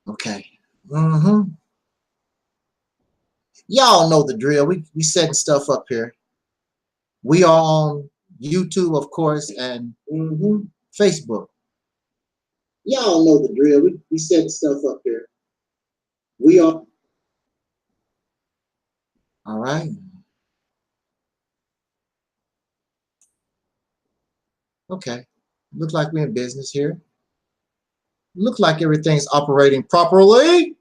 Okay. Mm-hmm. Y'all know the drill. We setting stuff up here. We are on YouTube, of course, and Facebook. Y'all know the drill. We setting stuff up here. We are. All right. Okay. Looks like we're in business here. Looks like everything's operating properly.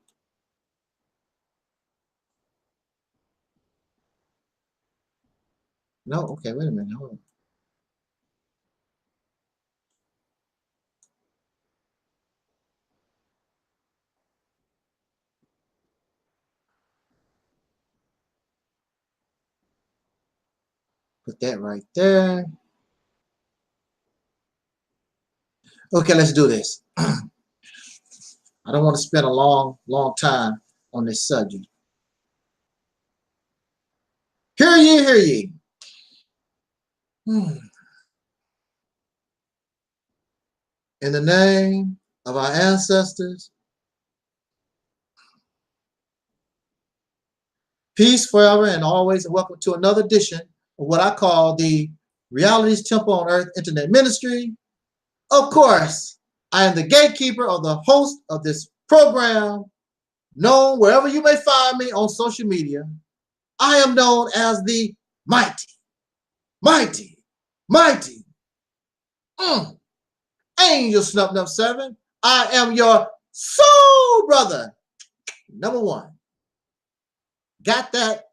No, okay, wait a minute. Hold on. Put that right there. Okay, let's do this. I don't want to spend a long time on this subject. Hear ye, hear ye. In the name of our ancestors, peace forever and always, and welcome to another edition of what I call the Reality's Temple on Earth Internet Ministry. Of course, I am the gatekeeper or the host of this program, known wherever you may find me on social media. I am known as the mighty Angel Snub 7. I am your soul brother, number one. Got that?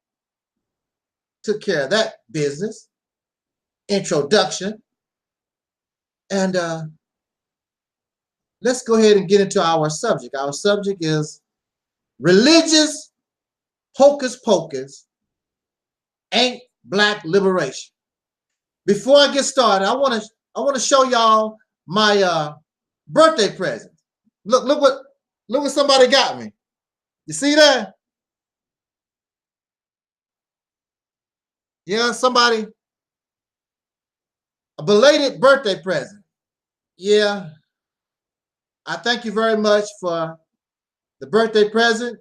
Took care of that business. Introduction. And let's go ahead and get into our subject. Our subject is religious hocus pocus ain't black liberation. Before I get started, I want to show y'all my birthday present. Look what somebody got me. You see that? Yeah, somebody, a belated birthday present. Yeah. I thank you very much for the birthday present.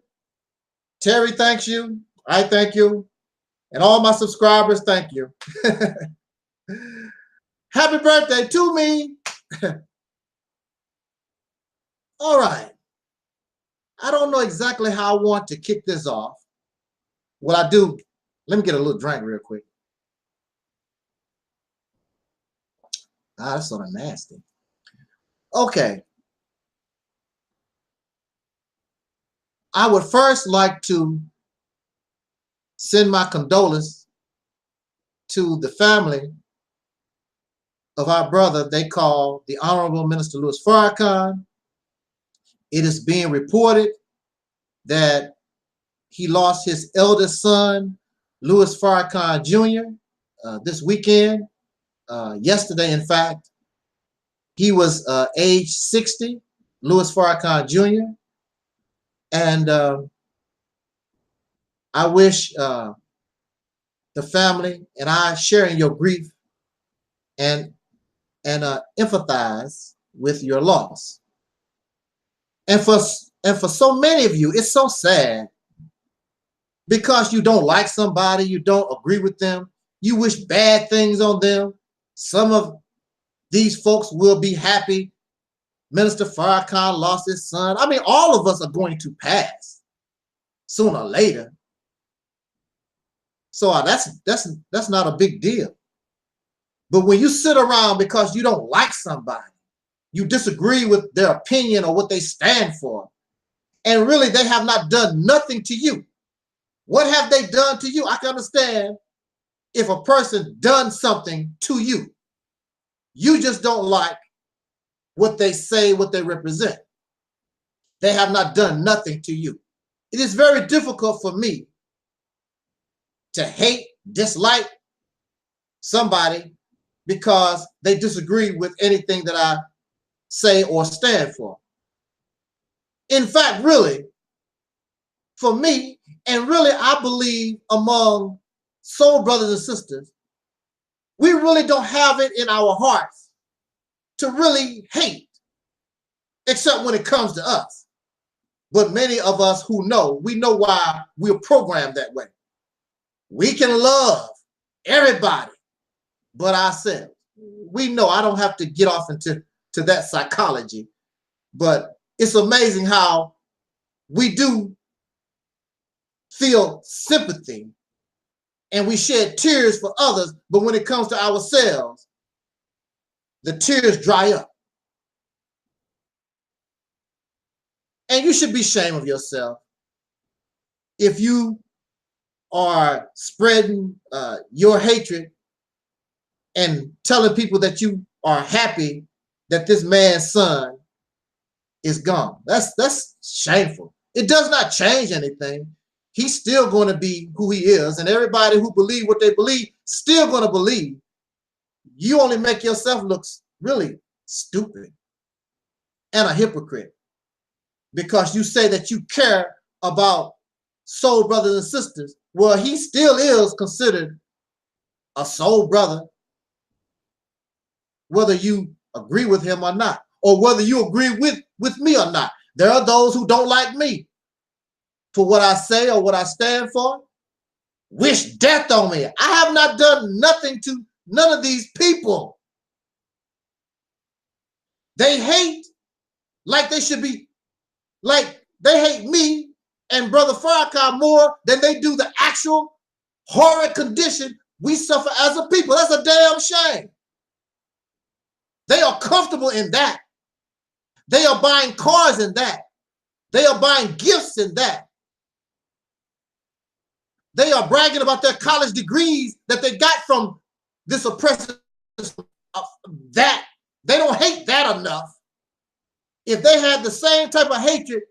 Terry thanks you. I thank you. And all my subscribers, thank you. Happy birthday to me. All right. I don't know exactly how I want to kick this off. What I do, let me get a little drink real quick. Ah, that's sort of nasty. Okay. I would first like to send my condolences to the family of our brother they call the Honorable Minister Louis Farrakhan. It is being reported that he lost his eldest son, Louis Farrakhan Jr., this weekend. Yesterday, in fact, he was age 60, Louis Farrakhan Jr. And I wish the family and I sharing your grief and empathize with your loss. And for so many of you, it's so sad because you don't like somebody, you don't agree with them, you wish bad things on them. Some of these folks will be happy Minister Farrakhan lost his son. I mean, all of us are going to pass sooner or later. So that's not a big deal. But when you sit around because you don't like somebody, you disagree with their opinion or what they stand for, and really they have not done nothing to you. What have they done to you? I can understand if a person done something to you. You just don't like what they say, what they represent. They have not done nothing to you. It is very difficult for me to hate, dislike somebody because they disagree with anything that I say or stand for. In fact, really, for me, and really I believe among soul brothers and sisters, we really don't have it in our hearts to really hate, except when it comes to us. But many of us who know, we know why we're programmed that way. We can love everybody but ourselves. We know. I don't have to get off into that psychology, but it's amazing how we do feel sympathy and we shed tears for others, but when it comes to ourselves, the tears dry up. And you should be ashamed of yourself if you are spreading your hatred and telling people that you are happy that this man's son is gone. That's shameful. It does not change anything. He's still going to be who he is, and everybody who believes what they believe still going to believe. You only make yourself look really stupid and a hypocrite because you say that you care about soul brothers and sisters. Well, he still is considered a soul brother, whether you agree with him or not, or whether you agree with me or not. There are those who don't like me for what I say or what I stand for. Wish death on me. I have not done nothing to none of these people. They hate like they should be, like they hate me and Brother Farrakhan more than they do the actual horrid condition we suffer as a people. That's a damn shame. They are comfortable in that. They are buying cars in that. They are buying gifts in that. They are bragging about their college degrees that they got from this oppressive that. They don't hate that enough. If they had the same type of hatred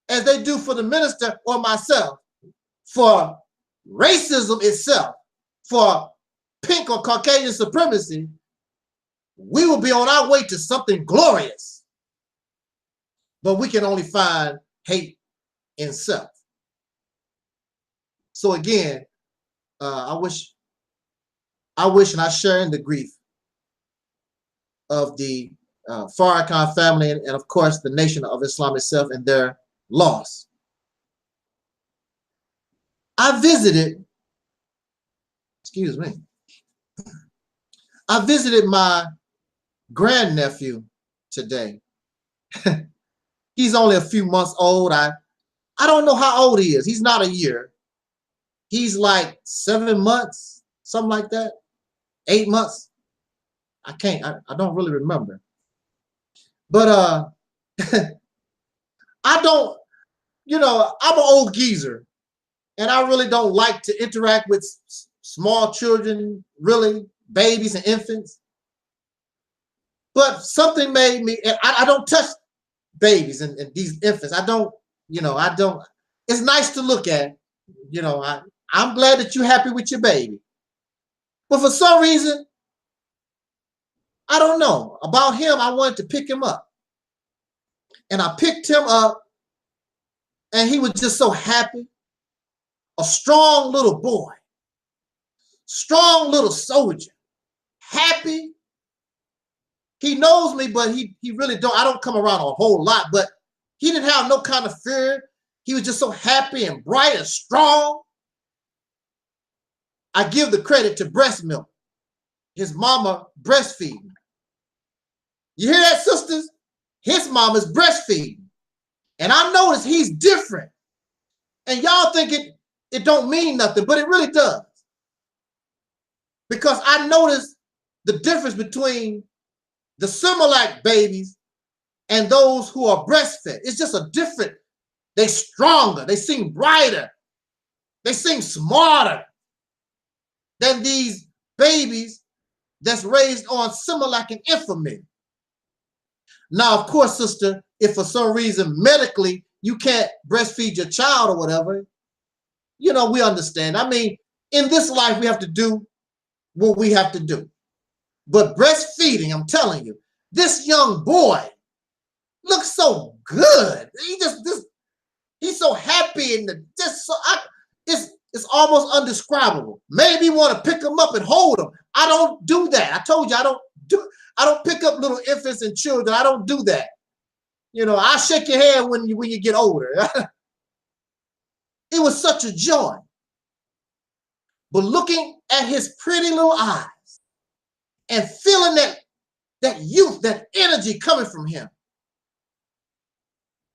as they do for the minister or myself, for racism itself, for pink or Caucasian supremacy, we will be on our way to something glorious. But we can only find hate in self. So again, I wish and I share in the grief of the Farrakhan family and of course the Nation of Islam itself and their loss. I visited my grandnephew today. He's only a few months old. I don't know how old he is. He's not a year. He's like 7 months, something like that. 8 months. I don't really remember. But I don't, I'm an old geezer and I really don't like to interact with small children, really, babies and infants. But something made me, and I don't touch babies and these infants. I don't, it's nice to look at, I'm glad that you're happy with your baby. But for some reason, I don't know, about him, I wanted to pick him up. And I picked him up, and he was just so happy. A strong little boy, strong little soldier, happy. He knows me, but he really don't. I don't come around a whole lot, but he didn't have no kind of fear. He was just so happy and bright and strong. I give the credit to breast milk. His mama breastfeeding. You hear that, sisters? His mama's breastfeeding. And I notice he's different. And y'all think it don't mean nothing, but it really does. Because I notice the difference between the Similac babies and those who are breastfed. It's just a different, they stronger, they seem brighter, they seem smarter than these babies that's raised on Similac and Infamil. Now, of course, sister, if for some reason medically you can't breastfeed your child or whatever, we understand. I mean, in this life, we have to do what we have to do. But breastfeeding, I'm telling you, this young boy looks so good. He's so happy and it's almost undescribable. Maybe you want to pick him up and hold him. I don't do that. I told you I don't pick up little infants and children. I don't do that. You know, I'll shake your hand when you get older. It was such a joy. But looking at his pretty little eyes and feeling that youth, that energy coming from him,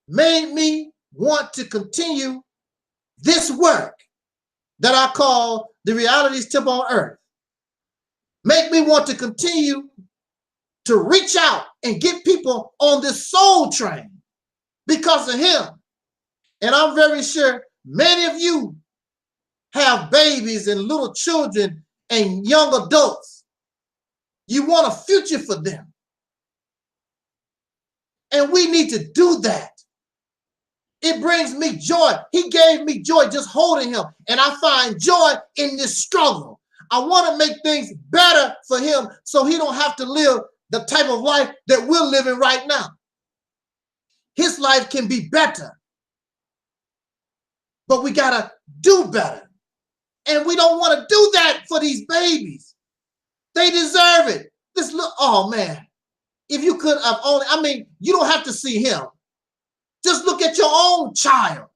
made me want to continue this work that I call the Reality's Temple on Earth. Make me want to continue to reach out and get people on this soul train because of him. And I'm very sure many of you have babies and little children and young adults. You want a future for them. And we need to do that. It brings me joy. He gave me joy just holding him. And I find joy in this struggle. I want to make things better for him so he don't have to live the type of life that we're living right now. His life can be better. But we got to do better. And we don't want to do that for these babies. They deserve it. This look, oh man. If you could have only, I mean, you don't have to see him. Just look at your own child.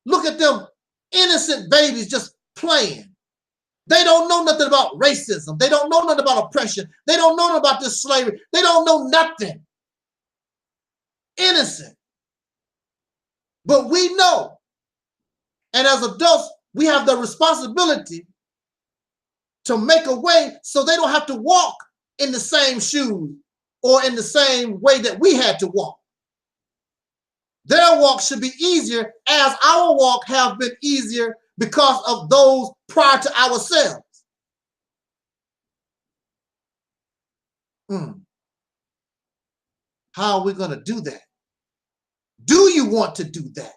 Look at them innocent babies just playing. They don't know nothing about racism. They don't know nothing about oppression. They don't know nothing about this slavery. They don't know nothing. Innocent. But we know. And as adults, we have the responsibility to make a way so they don't have to walk in the same shoes or in the same way that we had to walk. Their walk should be easier as our walk have been easier because of those prior to ourselves. How are we going to do that? Do you want to do that?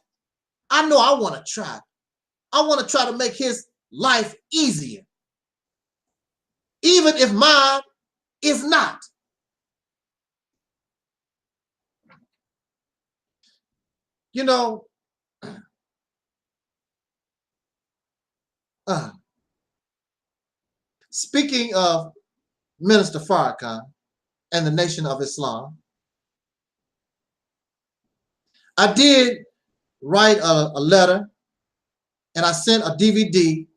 I know I want to try. I want to try to make his life easier. Even if mine is not. You know, speaking of Minister Farrakhan and the Nation of Islam, I did write a letter and I sent a DVD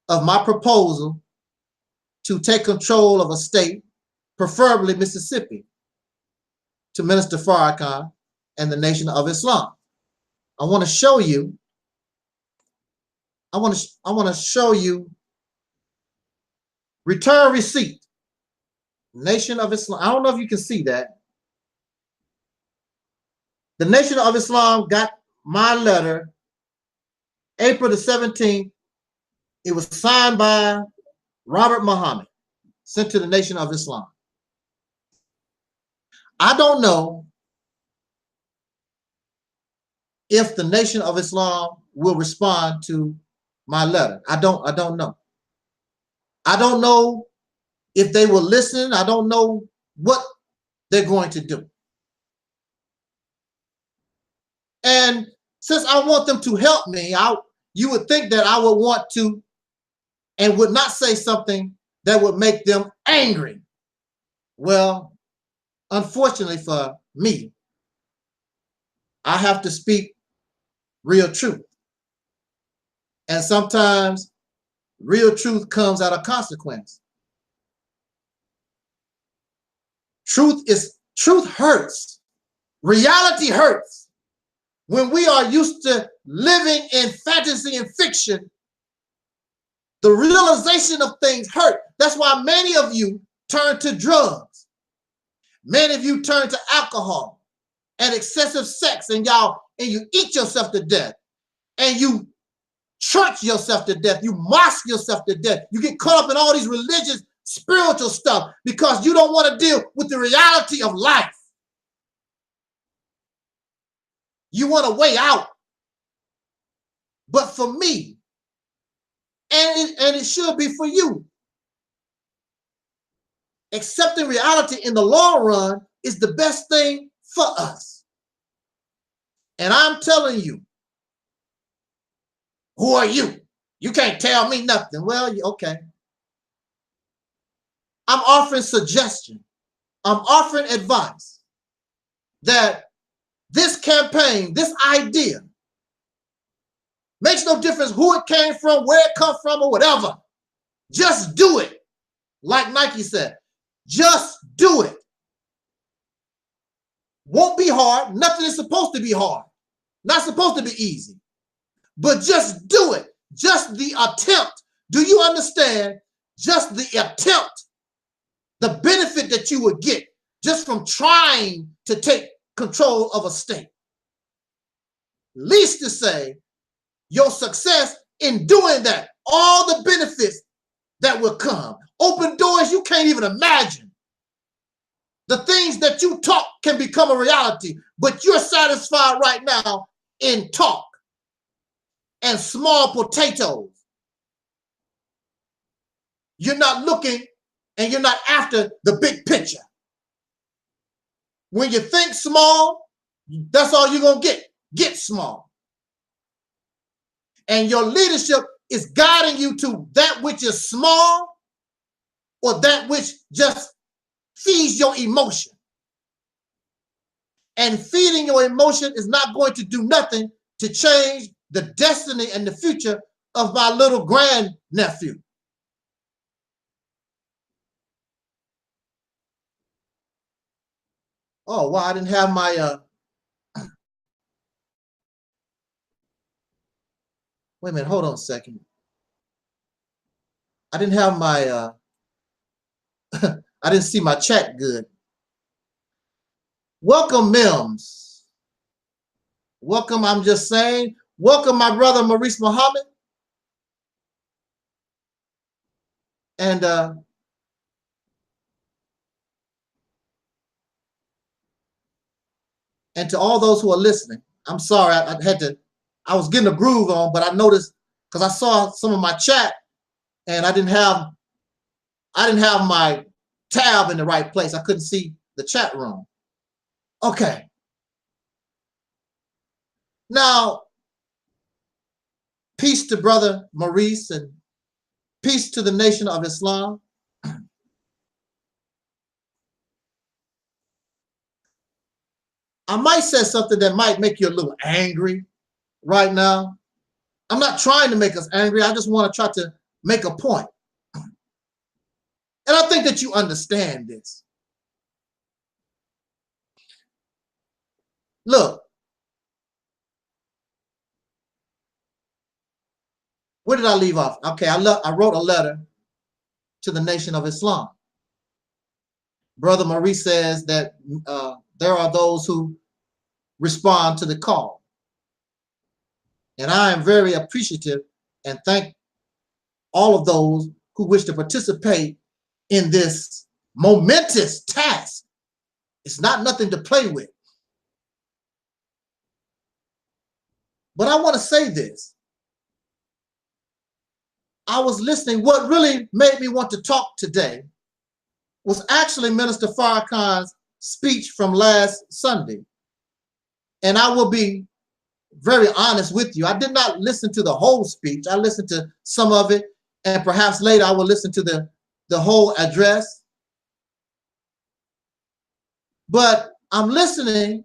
of my proposal to take control of a state, preferably Mississippi, to Minister Farrakhan and the Nation of Islam. I want to show you. I want to show you return receipt. Nation of Islam. I don't know if you can see that. The Nation of Islam got my letter April the 17th. It was signed by Robert Muhammad, sent to the Nation of Islam. I don't know if the Nation of Islam will respond to my letter. I don't know. I don't know if they will listen. I don't know what they're going to do. And since I want them to help me, you would think that I would want to and would not say something that would make them angry. Well, unfortunately for me, I have to speak real truth. And sometimes real truth comes at a consequence. Truth hurts. Reality hurts. When we are used to living in fantasy and fiction, the realization of things hurt. That's why many of you turn to drugs. Many of you turn to alcohol and excessive sex, and you eat yourself to death, and you church yourself to death, you mosque yourself to death. You get caught up in all these religious, spiritual stuff because you don't want to deal with the reality of life. You want a way out. But for me, and it should be for you, accepting reality in the long run is the best thing for us. And I'm telling you, who are you? You can't tell me nothing. Well, okay. I'm offering suggestion. I'm offering advice. that this campaign, this idea, makes no difference who it came from, where it come from, or whatever. Just do it. Like Nike said, just do it. Won't be hard. Nothing is supposed to be hard. Not supposed to be easy. But just do it. Just the attempt. Do you understand? Just the attempt. The benefit that you would get just from trying to take control of a state. Least to say, your success in doing that, all the benefits that will come. Open doors you can't even imagine. The things that you talk can become a reality, but you're satisfied right now in talk and small potatoes. You're not looking and you're not after the big picture. When you think small, that's all you're going to get. Get small. And your leadership is guiding you to that which is small or that which just feeds your emotion. And feeding your emotion is not going to do nothing to change the destiny and the future of my little grandnephew. Oh, wow, I didn't have my, wait a minute, hold on a second. I didn't have my, I didn't see my chat good. Welcome, Mims. Welcome, I'm just saying. Welcome, my brother, Maurice Muhammad. And to all those who are listening, I'm sorry, I was getting a groove on, but I noticed, because I saw some of my chat and I didn't have my tab in the right place. I couldn't see the chat room. Okay. Now, peace to brother Maurice and peace to the nation of Islam. I might say something that might make you a little angry right now. I'm not trying to make us angry. I just want to try to make a point. And I think that you understand this. Look, where did I leave off? Okay, I wrote a letter to the nation of Islam. Brother Maurice says that there are those who respond to the call. And I am very appreciative and thank all of those who wish to participate in this momentous task. It's not nothing to play with. But I want to say this. I was listening. What really made me want to talk today was actually Minister Farrakhan's speech from last Sunday. And I will be very honest with you. I did not listen to the whole speech. I listened to some of it, and perhaps later I will listen to the whole address. But I'm listening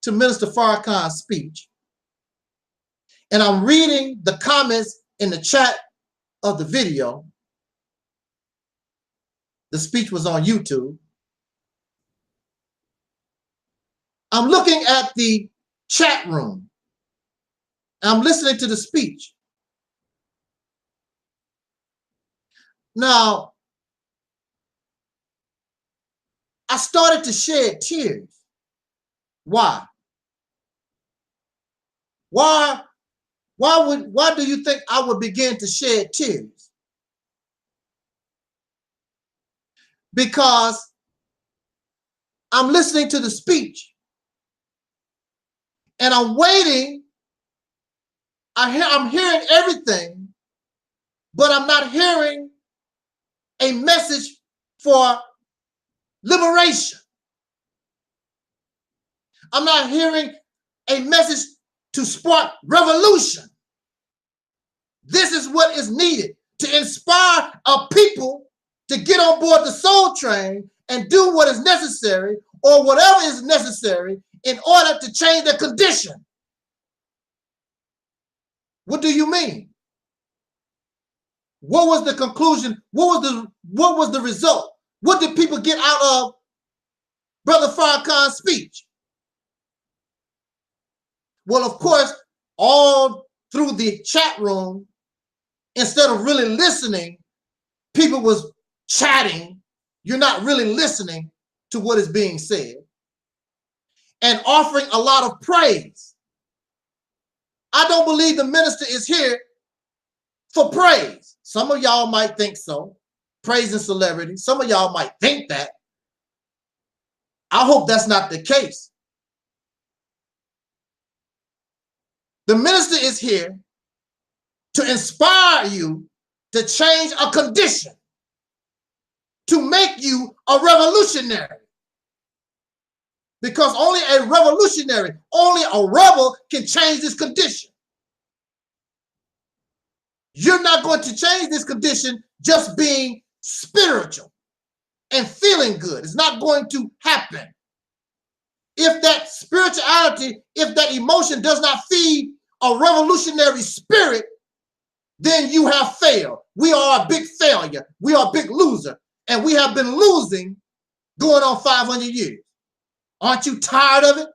to Minister Farrakhan's speech, and I'm reading the comments in the chat of the video. The speech was on YouTube. I'm looking at the chat room. I'm listening to the speech. Now, I started to shed tears. Why? Why do you think I would begin to shed tears? Because I'm listening to the speech and I'm waiting. I'm hearing everything, but I'm not hearing a message for liberation. I'm not hearing a message to spark revolution. This is what is needed to inspire our people to get on board the soul train and do what is necessary or whatever is necessary in order to change their condition. What do you mean? What was the conclusion? What was the result? What did people get out of Brother Farrakhan's speech? Well, of course, all through the chat room, instead of really listening, people was chatting. You're not really listening to what is being said, and offering a lot of praise. I don't believe the minister is here for praise. Some of y'all might think so, praising celebrity. Some of y'all might think that. I hope that's not the case. The minister is here to inspire you to change a condition, to make you a revolutionary. Because only a revolutionary, only a rebel can change this condition. You're not going to change this condition just being spiritual and feeling good. It's not going to happen. If that spirituality, if that emotion does not feed a revolutionary spirit, then you have failed. We are a big failure. We are a big loser. And we have been losing going on 500 years. Aren't you tired of it?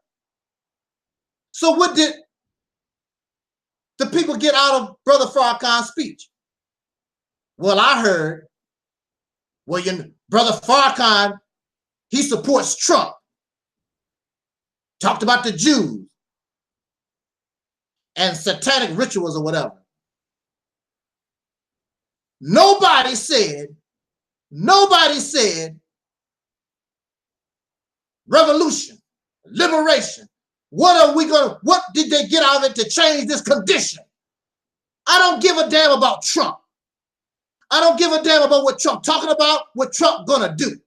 So what did the people get out of Brother Farrakhan's speech? Well, I heard, Brother Farrakhan, he supports Trump. Talked about the Jews and satanic rituals or whatever. Nobody said revolution, liberation. What did they get out of it to change this condition? I don't give a damn about Trump. I don't give a damn about what Trump talking about, what Trump gonna do.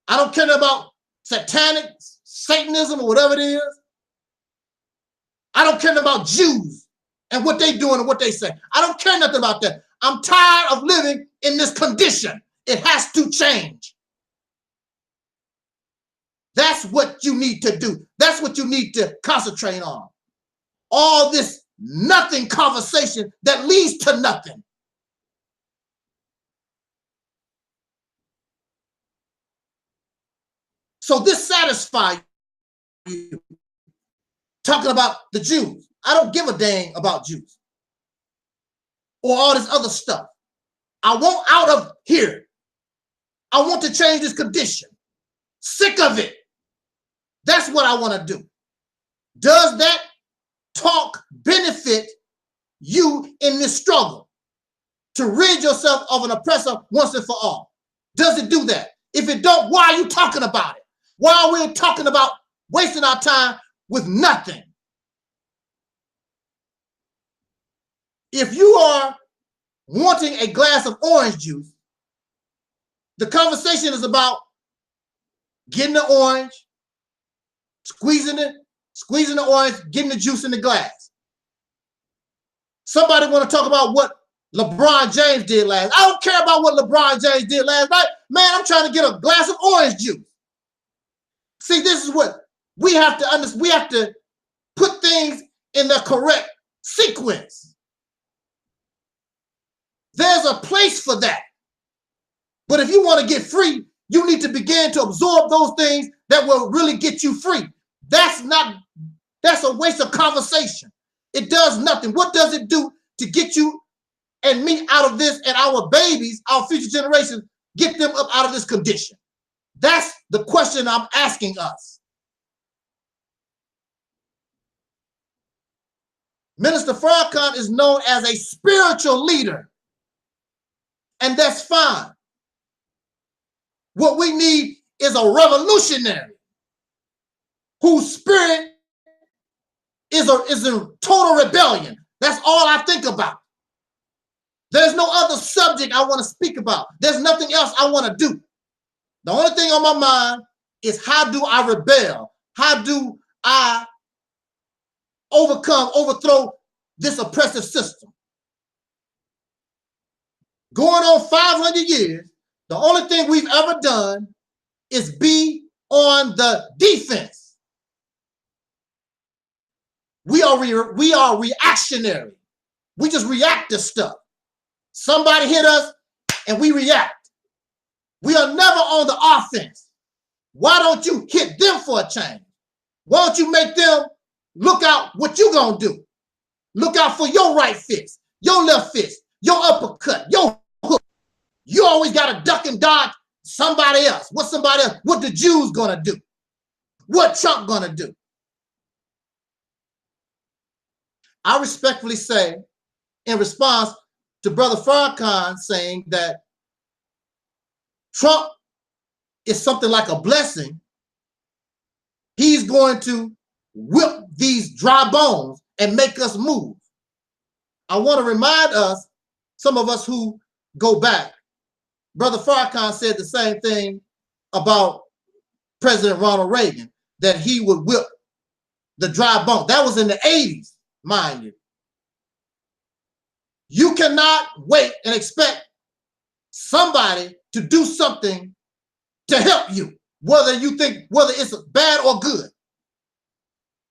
I don't care about satanic, Satanism, or whatever it is. I don't care about Jews and what they doing and what they say. I don't care nothing about that. I'm tired of living in this condition. It has to change. That's what you need to do. That's what you need to concentrate on. All this nothing conversation that leads to nothing. So this satisfies you. Talking about the Jews. I don't give a dang about Jews or all this other stuff. I want out of here. I want to change this condition. Sick of it. That's what I want to do. Does that talk benefit you in this struggle to rid yourself of an oppressor once and for all? Does it do that? If it don't, why are you talking about it? Why are we talking about wasting our time with nothing? If you are wanting a glass of orange juice, the conversation is about getting the orange, squeezing the orange, getting the juice in the glass. Somebody want to talk about what LeBron James did last. I don't care about what LeBron James did last night. Man, I'm trying to get a glass of orange juice. See, this is what we have to understand. We have to put things in the correct sequence. There's a place for that. But if you want to get free, you need to begin to absorb those things that will really get you free. That's a waste of conversation. It does nothing. What does it do to get you and me out of this and our babies, our future generations, get them up out of this condition? That's the question I'm asking us. Minister Farrakhan is known as a spiritual leader, and that's fine. What we need is a revolutionary whose spirit is in total rebellion. That's all I think about. There's no other subject I want to speak about. There's nothing else I want to do. The only thing on my mind is, how do I rebel? How do I overthrow this oppressive system? Going on 500 years, the only thing we've ever done is be on the defense. We are reactionary. We just react to stuff. Somebody hit us and we react. We are never on the offense. Why don't you hit them for a change? Why don't you make them look out what you gonna do? Look out for your right fist, your left fist, your uppercut, your hook. You always gotta duck and dodge somebody else. What the Jews gonna do? What Trump gonna do? I respectfully say, in response to Brother Farrakhan saying that Trump is something like a blessing, he's going to whip these dry bones and make us move. I want to remind us, some of us who go back, Brother Farrakhan said the same thing about President Ronald Reagan, that he would whip the dry bone. That was in the 80s, mind you. You cannot wait and expect somebody to do something to help you, whether it's bad or good.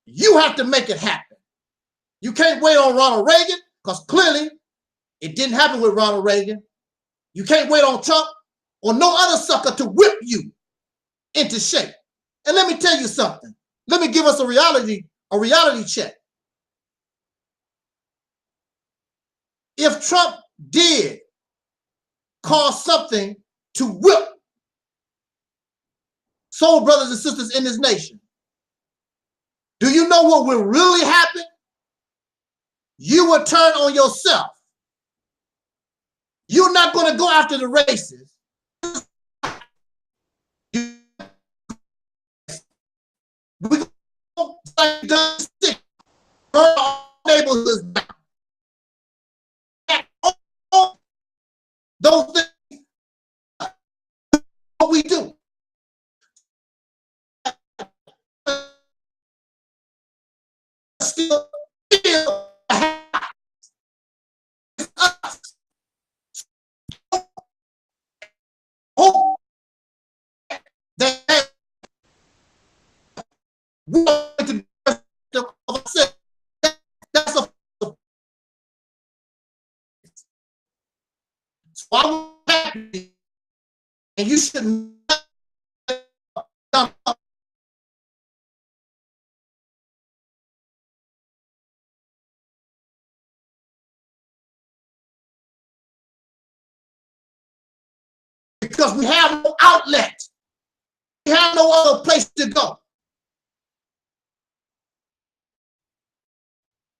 You have to make it happen. You can't wait on Ronald Reagan, because clearly it didn't happen with Ronald Reagan. You can't wait on Trump or no other sucker to whip you into shape. And let me tell you something. Let me give us a reality check. If Trump did cause something to whip soul brothers and sisters in this nation, do you know what will really happen? You will turn on yourself. You're not going to go after the racists. We're going to burn our neighborhoods down. Those things, what we do. Still it's us. Hope that we're going to do ourselves. That's a so I'm happy, and you should not because we have no outlet. We have no other place to go.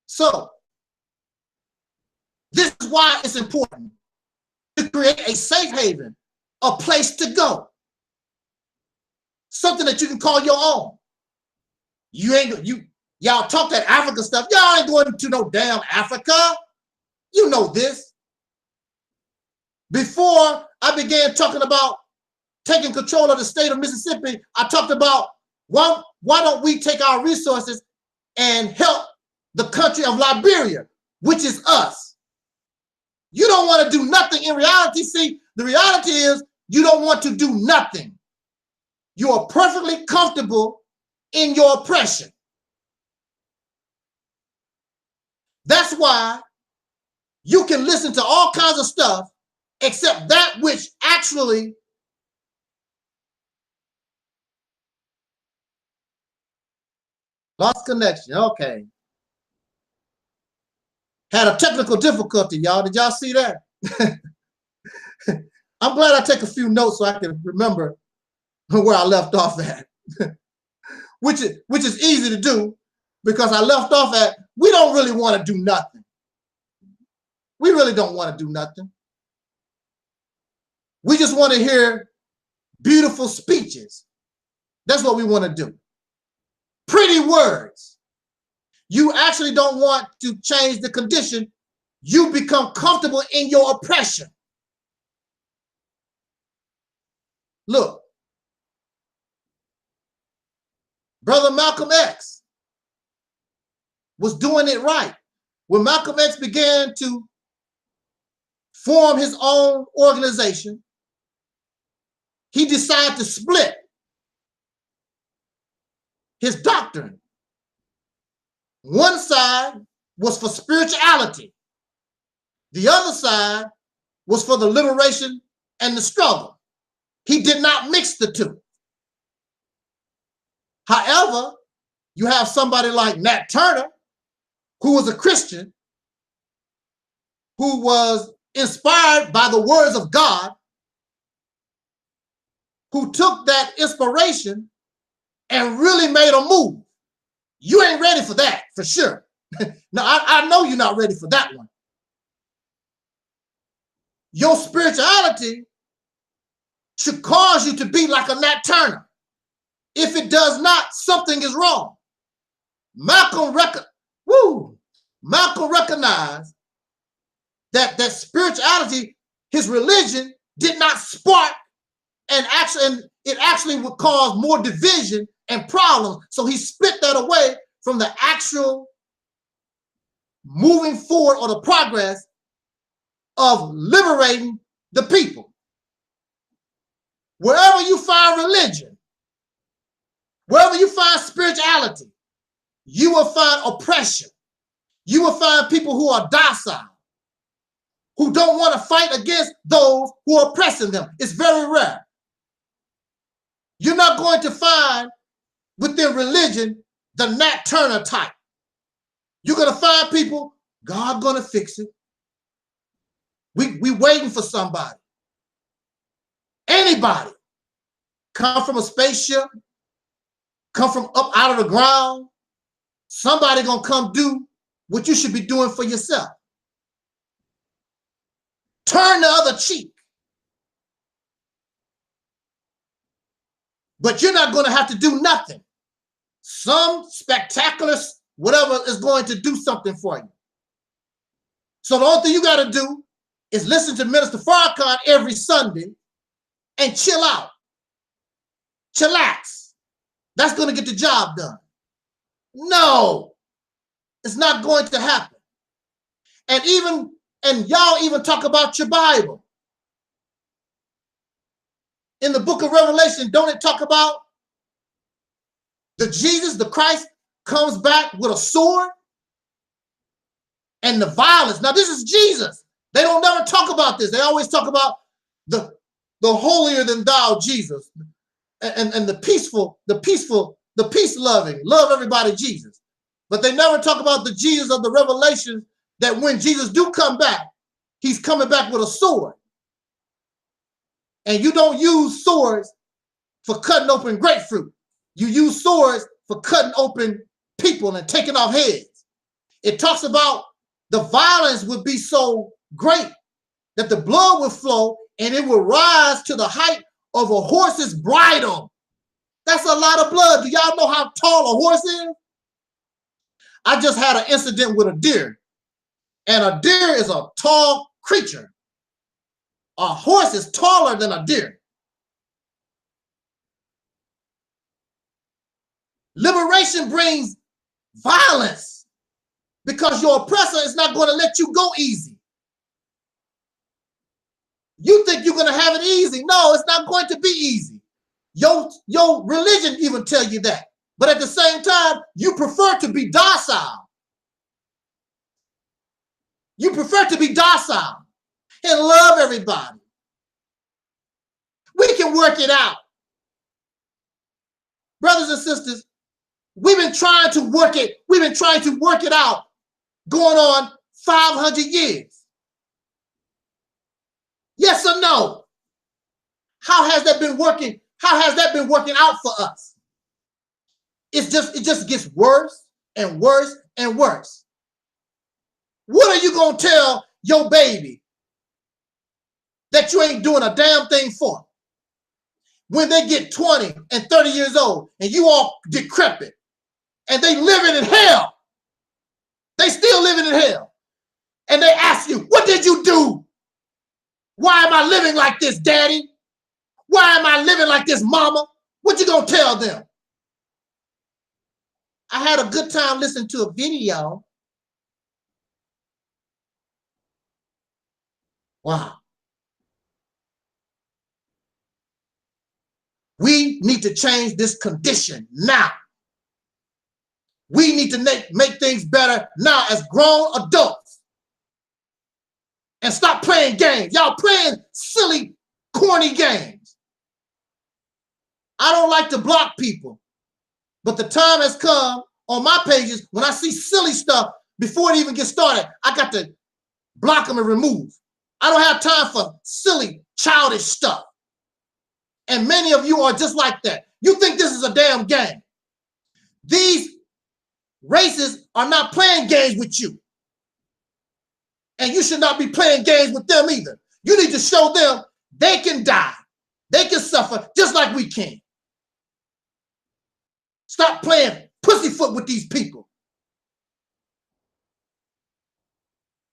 So, this is why it's important to create a safe haven, a place to go. Something that you can call your own. Y'all talk that Africa stuff. Y'all ain't going to no damn Africa. You know this. Before I began talking about taking control of the state of Mississippi, I talked about why don't we take our resources and help the country of Liberia, which is us. You don't want to do nothing. In reality, see, the reality is you don't want to do nothing. You are perfectly comfortable in your oppression. That's why you can listen to all kinds of stuff except that which actually lost connection. Okay. Had a technical difficulty, y'all. Did y'all see that? I'm glad I take a few notes so I can remember where I left off at. which is easy to do because I left off at, we don't really want to do nothing. We really don't want to do nothing. We just want to hear beautiful speeches. That's what we want to do. Pretty words. You actually don't want to change the condition. You become comfortable in your oppression. Look, Brother Malcolm X was doing it right. When Malcolm X began to form his own organization, he decided to split his doctrine. One side was for spirituality. The other side was for the liberation and the struggle. He did not mix the two. However, you have somebody like Nat Turner, who was a Christian, who was inspired by the words of God, who took that inspiration and really made a move. You ain't ready for that, for sure. Now, I know you're not ready for that one. Your spirituality should cause you to be like a Nat Turner. If it does not, something is wrong. Malcolm recognized that spirituality, his religion, did not spark, and it actually would cause more division and problems. So he split that away from the actual moving forward or the progress of liberating the people. Wherever you find religion, wherever you find spirituality, you will find oppression. You will find people who are docile, who don't want to fight against those who are oppressing them. It's very rare. You're not going to find within religion the Nat Turner type. You're going to find people, God's going to fix it. We waiting for somebody. Anybody. Come from a spaceship, come from up out of the ground, somebody going to come do what you should be doing for yourself. Turn the other cheek. But you're not going to have to do nothing. Some spectacular whatever is going to do something for you. So the only thing you got to do is listen to Minister Farrakhan every Sunday and chill out. Chillax. That's going to get the job done. No, it's not going to happen. And y'all even talk about your Bible. In the book of Revelation, don't it talk about the Jesus, the Christ, comes back with a sword and the violence? Now, this is Jesus. They don't never talk about this. They always talk about the holier than thou Jesus and the peace-loving, love everybody Jesus. But they never talk about the Jesus of the Revelation, that when Jesus do come back, he's coming back with a sword. And you don't use swords for cutting open grapefruit. You use swords for cutting open people and taking off heads. It talks about the violence would be so great that the blood would flow and it would rise to the height of a horse's bridle. That's a lot of blood. Do y'all know how tall a horse is? I just had an incident with a deer. And a deer is a tall creature. A horse is taller than a deer. Liberation brings violence because your oppressor is not going to let you go easy. You think you're going to have it easy. No, it's not going to be easy. Your religion even tell you that. But at the same time, you prefer to be docile. You prefer to be docile and love everybody. We can work it out. Brothers and sisters, we've been trying to work it out going on 500 years. Yes or no? How has that been working? How has that been working out for us? It just gets worse and worse and worse. What are you going to tell your baby that you ain't doing a damn thing for? When they get 20 and 30 years old and you all decrepit and they living in hell, they still living in hell. And they ask you, what did you do? Why am I living like this, daddy? Why am I living like this, mama? What you gonna tell them? I had a good time listening to a video. Wow. We need to change this condition now. We need to make things better now as grown adults. And stop playing games. Y'all playing silly, corny games. I don't like to block people, but the time has come on my pages when I see silly stuff before it even gets started, I got to block them and remove. I don't have time for silly, childish stuff. And many of you are just like that. You think this is a damn game. These races are not playing games with you. And you should not be playing games with them either. You need to show them they can die. They can suffer just like we can. Stop playing pussyfoot with these people.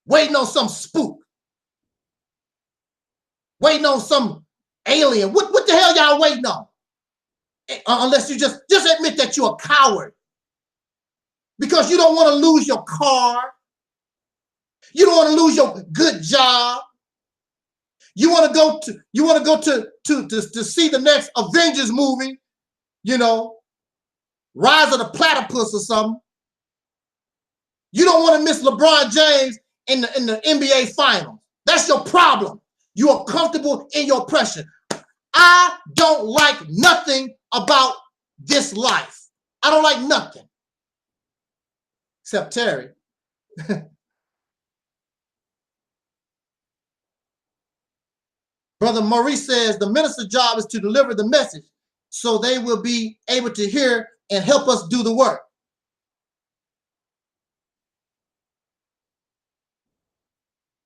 Waiting on some spook. Waiting on some alien. What the hell y'all waiting on? Unless you just admit that you're a coward. Because you don't want to lose your car. You don't want to lose your good job. You want to go to see the next Avengers movie, you know, Rise of the Platypus or something. You don't want to miss LeBron James in the NBA Finals. That's your problem. You are comfortable in your oppression. I don't like nothing about this life. I don't like nothing. Except Terry. Brother Maurice says the minister's job is to deliver the message so they will be able to hear and help us do the work.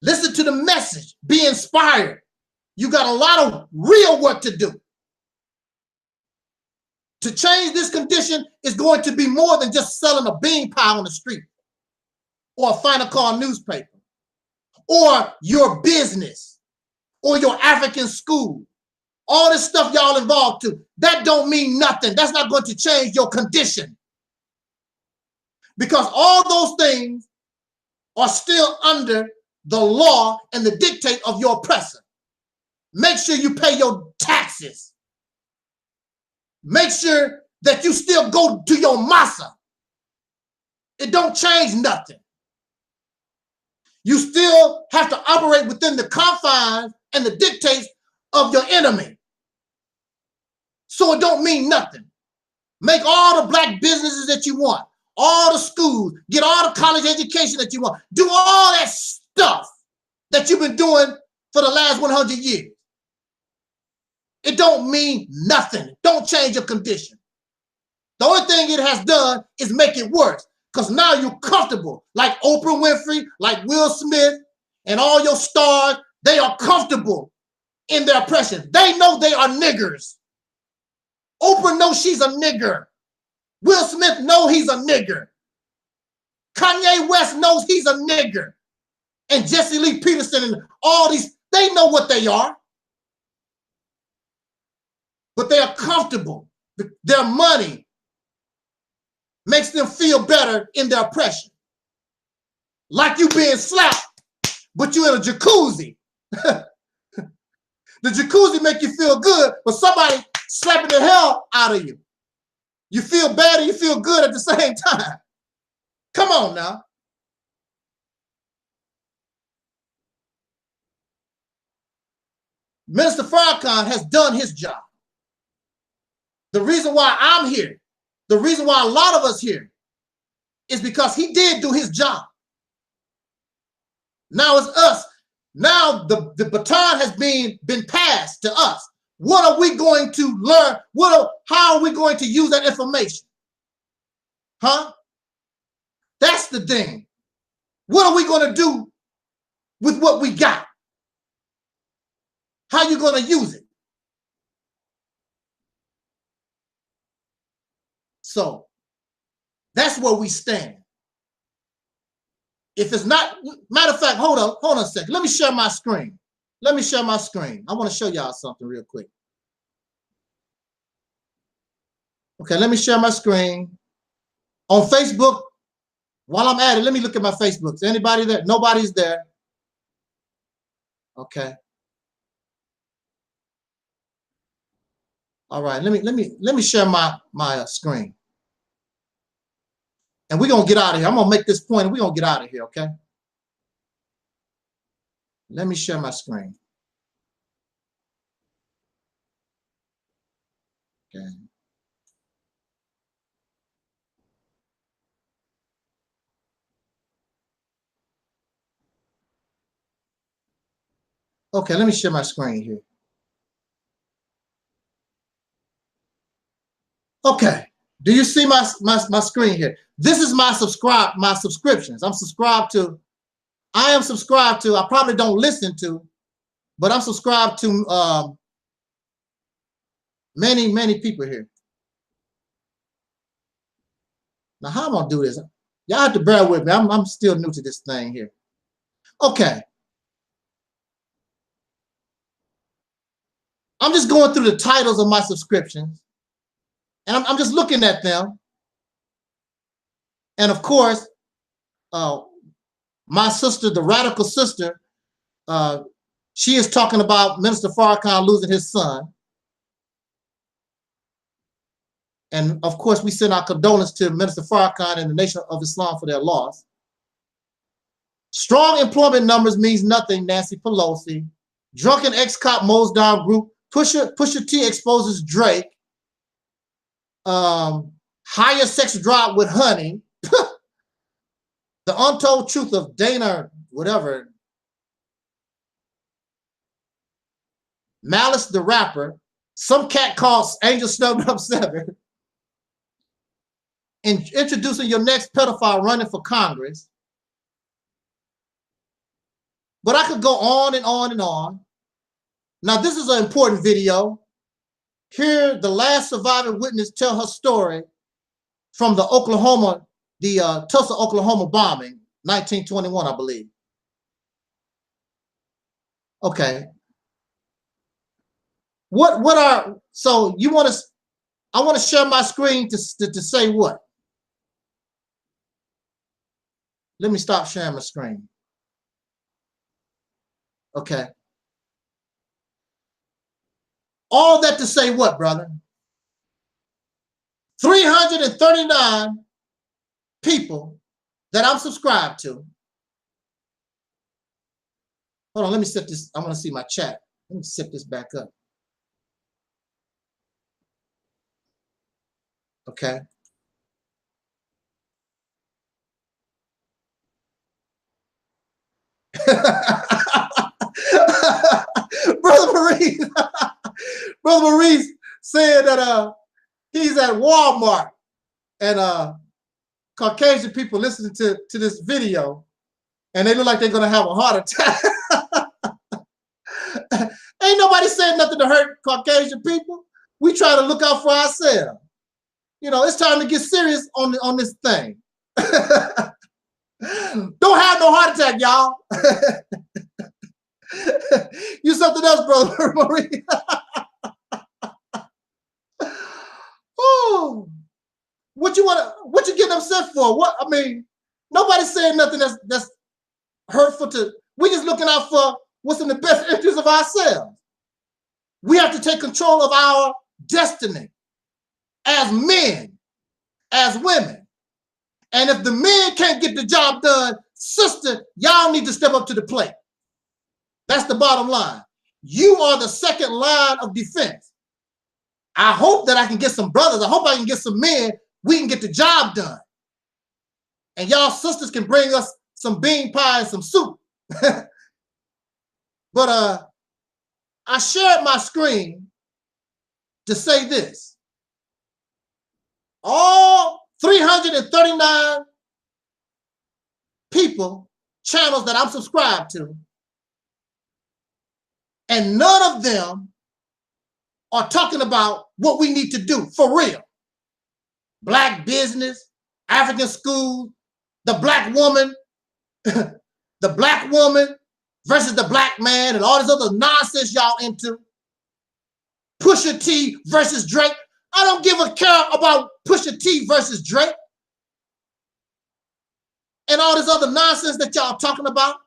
Listen to the message. Be inspired. You got a lot of real work to do. To change this condition is going to be more than just selling a bean pie on the street or a final call newspaper or your business or your African school. All this stuff y'all involved to, that don't mean nothing. That's not going to change your condition. Because all those things are still under the law and the dictate of your oppressor. Make sure you pay your taxes. Make sure that you still go to your masa. It don't change nothing. You still have to operate within the confines and the dictates of your enemy. So it don't mean nothing. Make all the black businesses that you want, all the schools, get all the college education that you want. Do all that stuff that you've been doing for the last 100 years. It don't mean nothing. Don't change your condition. The only thing it has done is make it worse. Because now you're comfortable. Like Oprah Winfrey, like Will Smith, and all your stars, they are comfortable in their oppression. They know they are niggers. Oprah knows she's a nigger. Will Smith knows he's a nigger. Kanye West knows he's a nigger. And Jesse Lee Peterson and all these, they know what they are. But they are comfortable. Their money makes them feel better in their oppression. Like you being slapped, but you in a jacuzzi. The jacuzzi make you feel good, but somebody slapping the hell out of you. You feel bad and you feel good at the same time. Come on now. Minister Farrakhan has done his job. The reason why I'm here, the reason why a lot of us here, is because he did do his job. Now it's us. Now the baton has been passed to us. What are we going to learn? How are we going to use that information? Huh? That's the thing. What are we going to do with what we got? How are you going to use it? So that's where we stand. If it's not, matter of fact, hold on a second. Let me share my screen. Let me share my screen. I want to show y'all something real quick. Okay, let me share my screen. On Facebook, while I'm at it, let me look at my Facebook. Is anybody there? Nobody's there. Okay. All right, let me share my screen. And we're going to get out of here. I'm going to make this point and we're going to get out of here, okay? Let me share my screen. Okay. Okay, let me share my screen here. Okay, do you see my screen here? This is my subscriptions. I'm subscribed to. I am subscribed to. I probably don't listen to, but I'm subscribed to many people here. Now, how am I gonna do this? Y'all have to bear with me. I'm still new to this thing here. Okay. I'm just going through the titles of my subscriptions, and I'm just looking at them. And of course, my sister, the radical sister, she is talking about Minister Farrakhan losing his son. And of course, we send our condolence to Minister Farrakhan and the Nation of Islam for their loss. Strong employment numbers means nothing, Nancy Pelosi. Drunken ex-cop mows down group. Pusha T exposes Drake. Higher sex drive with honey. The untold truth of Dana, whatever. Malice the rapper. Some cat calls Angel Snubbed Up 7. Introducing your next pedophile running for Congress. But I could go on and on and on. Now, this is an important video. Here, the last surviving witness tell her story from the Tulsa, Oklahoma bombing, 1921, I believe. Okay. So you want to, I want to share my screen to say what? Let me stop sharing my screen. Okay. All that to say what, brother? 339 people that I'm subscribed to. Hold on, let me set this. I want to see my chat. Let me set this back up. Okay. Brother Maurice, Brother Maurice said that he's at Walmart and Caucasian people listening to this video and they look like they're gonna have a heart attack. Ain't nobody saying nothing to hurt Caucasian people. We try to look out for ourselves. You know, it's time to get serious on this thing. Don't have no heart attack, y'all. You something else, brother Marie. Oh, what you getting upset for? What, I mean, nobody's saying nothing that's hurtful to. We just looking out for what's in the best interest of ourselves. We have to take control of our destiny as men, as women. And if the men can't get the job done, sister, y'all need to step up to the plate. That's the bottom line. You are the second line of defense. I hope that I can get some brothers. I hope I can get some men. We can get the job done. And y'all sisters can bring us some bean pie and some soup. But I shared my screen to say this. All 339 people, channels that I'm subscribed to, and none of them are talking about what we need to do for real. Black business, African school, the black woman, the black woman versus the black man, and all this other nonsense y'all into. Pusha T versus Drake. I don't give a care about Pusha T versus Drake and all this other nonsense that y'all talking about.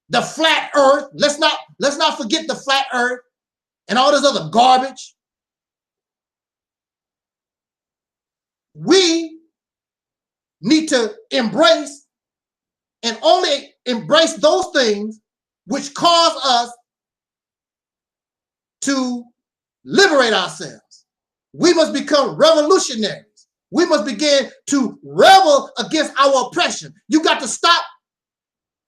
The flat earth. Let's not forget the flat earth and all this other garbage. We need to embrace, and only embrace those things which cause us to liberate ourselves. We must become revolutionaries. We must begin to rebel against our oppression. You got to stop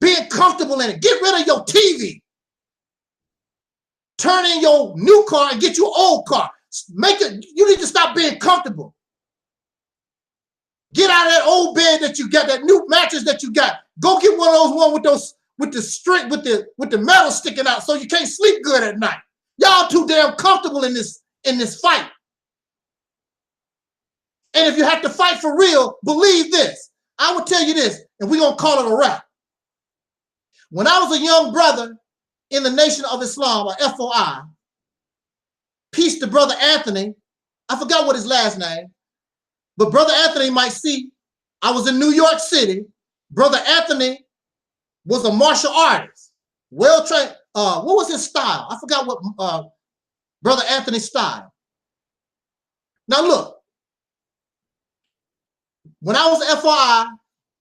being comfortable in it. Get rid of your TV. Turn in your new car and get your old car. Make it. You need to stop being comfortable. Get out of that old bed that you got, that new mattress that you got. Go get one of those ones with the string, with the metal sticking out, so you can't sleep good at night. Y'all too damn comfortable in this fight. And if you have to fight for real, believe this. I will tell you this, and we're gonna call it a wrap. When I was a young brother in the Nation of Islam, or FOI, peace to Brother Anthony. I forgot what his last name, but Brother Anthony might see. I was in New York City. Brother Anthony was a martial artist, well trained. What was his style? I forgot what Brother Anthony's style. Now look, when I was FOI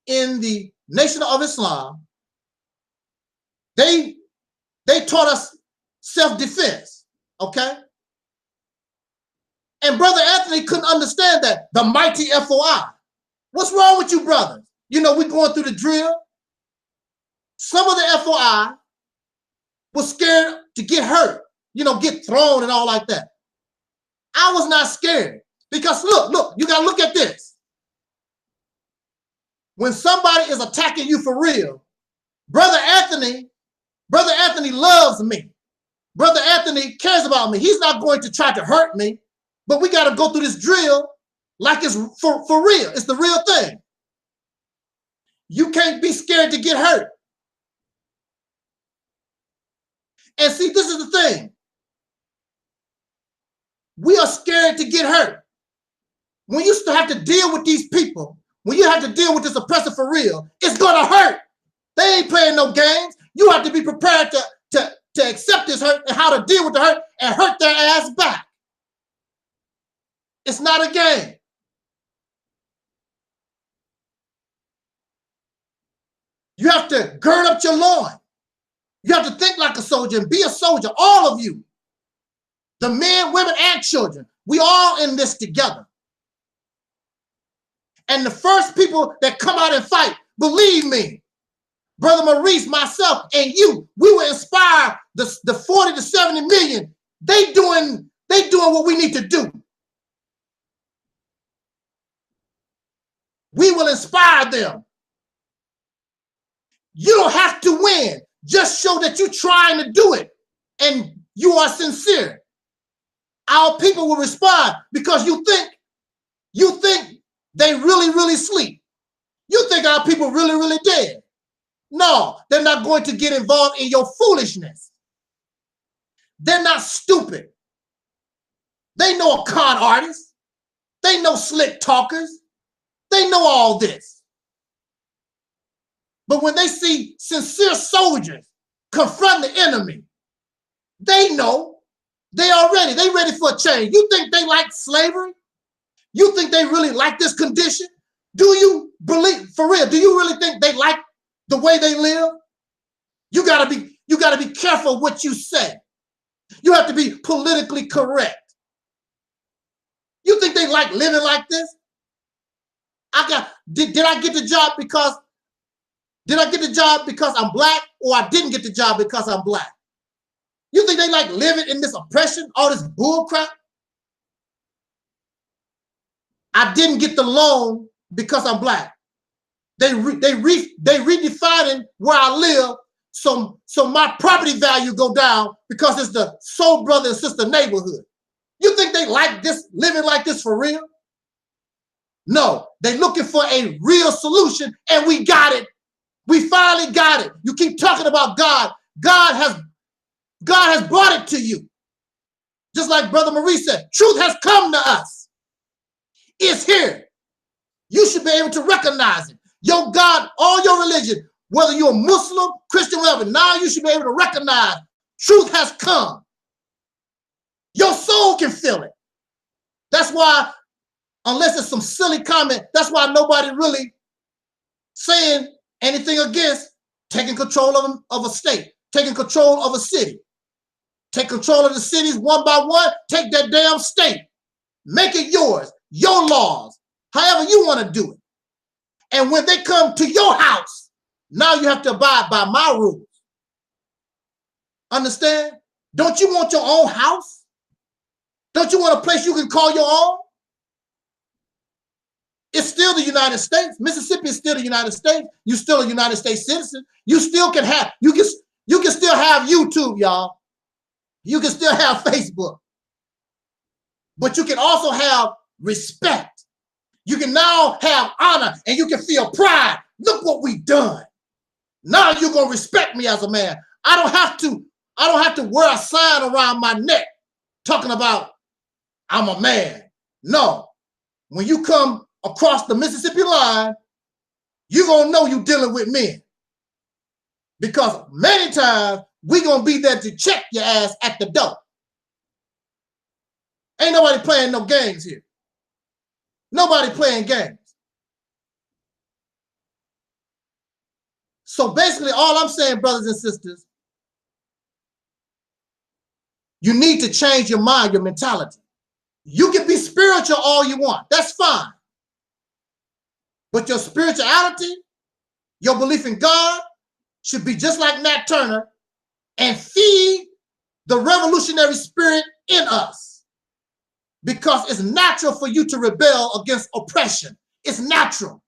in the Nation of Islam, they taught us self-defense, okay? And Brother Anthony couldn't understand that, the mighty FOI. What's wrong with you, brothers? You know, we're going through the drill. Some of the FOI was scared to get hurt, you know, get thrown and all like that. I was not scared because look, you gotta look at this. When somebody is attacking you for real, Brother Anthony loves me. Brother Anthony cares about me. He's not going to try to hurt me, but we got to go through this drill like it's for real. It's the real thing. You can't be scared to get hurt. And see, this is the thing. We are scared to get hurt. When you still have to deal with these people, when you have to deal with this oppressor for real, it's gonna hurt. They ain't playing no games. You have to be prepared to accept this hurt and how to deal with the hurt and hurt their ass back. It's not a game. You have to gird up your loin. You have to think like a soldier and be a soldier, all of you. The men, women, and children. We all in this together. And the first people that come out and fight, believe me, Brother Maurice, myself, and you, we will inspire the 40 to 70 million. They doing what we need to do. We will inspire them. You don't have to win. Just show that you're trying to do it and you are sincere. Our people will respond because you think they really sleep. You think our people really dead. No, they're not going to get involved in your foolishness. They're not stupid. They know a con artist. They know slick talkers. They know all this. But when they see sincere soldiers confront the enemy, they know they are ready. They ready for a change. You think they like slavery? You think they really like this condition? Do you believe, for real, do you really think they like the way they live? You gotta be careful what you say. You have to be politically correct. You think they like living like this? Did I get the job because I'm black, or I didn't get the job because I'm black? You think they like living in this oppression, all this bull crap? I didn't get the loan because I'm black. They redefining where I live, so my property value go down because it's the soul brother and sister neighborhood. You think they like this, living like this for real? No, they're looking for a real solution, and we got it. We finally got it. You keep talking about God. God has brought it to you. Just like Brother Maurice said, truth has come to us. It's here. You should be able to recognize it. Your God, all your religion, whether you're a Muslim, Christian, whatever, now you should be able to recognize truth has come. Your soul can feel it. That's why, unless it's some silly comment, that's why nobody really saying anything against taking control of a state, taking control of a city. Take control of the cities one by one. Take that damn state. Make it yours, your laws, however you want to do it. And when they come to your house, now you have to abide by my rules. Understand? Don't you want your own house? Don't you want a place you can call your own? It's still the United States. Mississippi is still the United States. You're still a United States citizen. You still can have, you can still have YouTube, y'all. You can still have Facebook. But you can also have respect. You can now have honor and you can feel pride. Look what we've done. Now you're gonna respect me as a man. I don't have to wear a sign around my neck talking about I'm a man. No. When you come across the Mississippi line, you're gonna know you're dealing with men. Because many times we're gonna be there to check your ass at the door. Ain't nobody playing no games here. Nobody playing games. So basically, all I'm saying, brothers and sisters, you need to change your mind, your mentality. You can be spiritual all you want. That's fine. But your spirituality, your belief in God should be just like Nat Turner and feed the revolutionary spirit in us. Because it's natural for you to rebel against oppression. It's natural.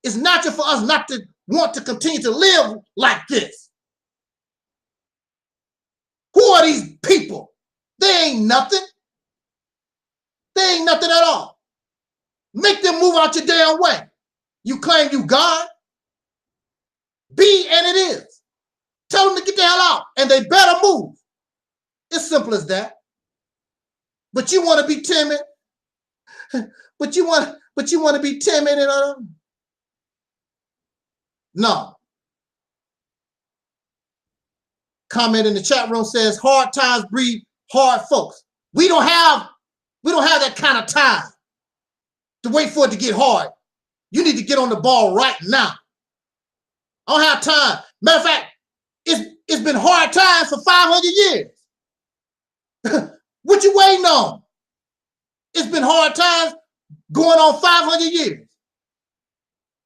It's natural for us not to want to continue to live like this. Who are these people? They ain't nothing. They ain't nothing at all. Make them move out your damn way. You claim you God. Be and it is. Tell them to get the hell out and they better move. It's simple as that. But you want to be timid. But you want to be timid and no. Comment in the chat room says hard times breed hard folks. We don't have that kind of time to wait for it to get hard. You need to get on the ball right now. I don't have time. Matter of fact, it's been hard times for 500 years. What you waiting on? It's been hard times going on 500 years.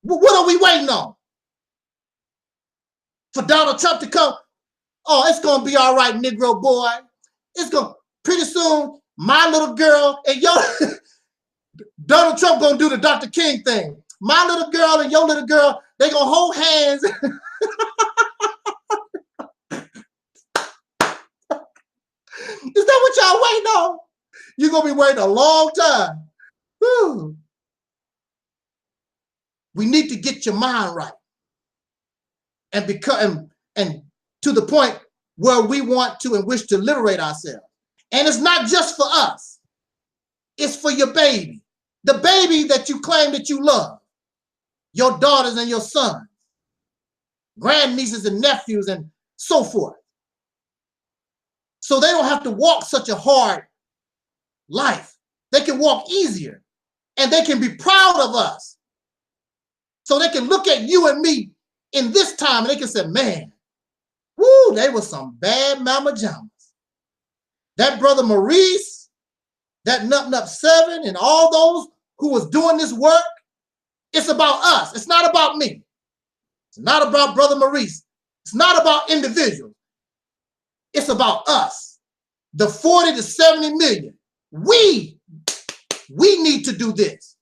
What are we waiting on? For Donald Trump to come? Oh, it's going to be all right, Negro boy. It's going to, pretty soon, my little girl and your, Donald Trump going to do the Dr. King thing. My little girl and your little girl, they going to hold hands. Is that what y'all waiting on? You're going to be waiting a long time. Whew. We need to get your mind right. And become and to the point where we want to and wish to liberate ourselves. And it's not just for us. It's for your baby. The baby that you claim that you love. Your daughters and your sons. Grandnieces and nephews and so forth. So they don't have to walk such a hard life. They can walk easier. And they can be proud of us. So they can look at you and me in this time and they can say, man, woo, they were some bad mama jamas. That brother Maurice, that Nup 7 and all those who was doing this work, it's about us. It's not about me. It's not about brother Maurice. It's not about individuals. It's about us. The 40 to 70 million. We need to do this.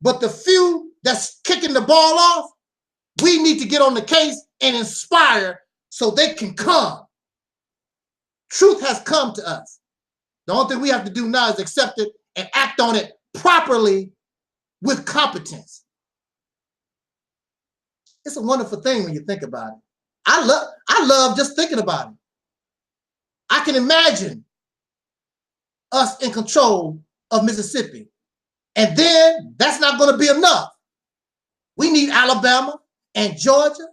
But the few that's kicking the ball off, we need to get on the case and inspire so they can come. Truth has come to us. The only thing we have to do now is accept it and act on it properly with competence. It's a wonderful thing when you think about it. I love just thinking about it. I can imagine us in control of Mississippi. And then that's not going to be enough. We need Alabama and Georgia.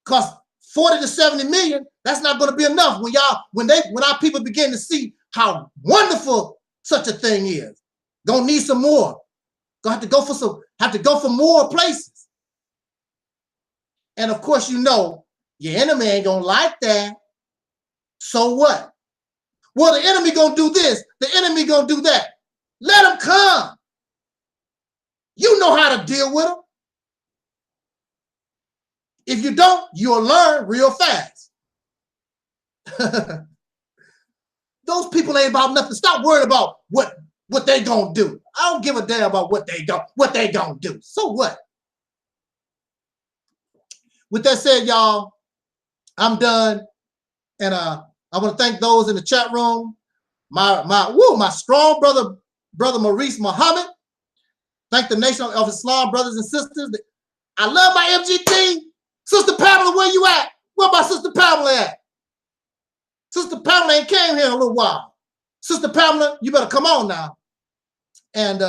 Because 40 to 70 million, that's not going to be enough when our people begin to see how wonderful such a thing is. Gonna need some more. Gonna have to go for more places. And of course, you know, your enemy ain't gonna like that. So what? Well, the enemy gonna do this, the enemy gonna do that. Let them come. You know how to deal with them. If you don't, you'll learn real fast. Those people ain't about nothing. Stop worrying about what they gonna do. I don't give a damn about what they gonna do. So what? With that said, y'all, I'm done. And I want to thank those in the chat room. My strong brother Maurice Muhammad. Thank the Nation of Islam brothers and sisters. I love my MGT. Sister Pamela, where you at? Where my sister Pamela at? Sister Pamela ain't came here in a little while. Sister Pamela, you better come on now. And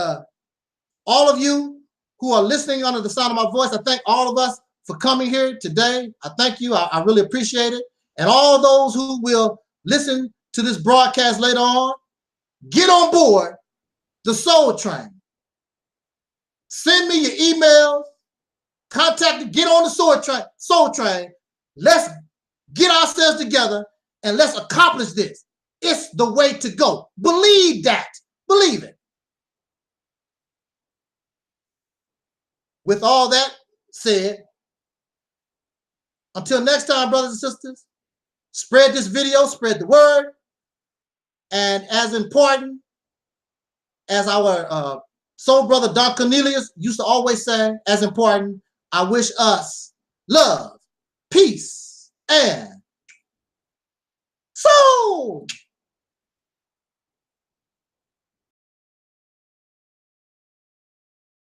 all of you who are listening under the sound of my voice, I thank all of us for coming here today. I thank you. I really appreciate it. And all those who will listen to this broadcast later on, get on board the Soul Train. Send me your emails, contact me, get on the Soul Train. Let's get ourselves together and let's accomplish this. It's the way to go. Believe that. Believe it. With all that said, until next time, brothers and sisters, spread this video, spread the word. And as important as our soul brother Don Cornelius used to always say, as important, I wish us love, peace, and soul.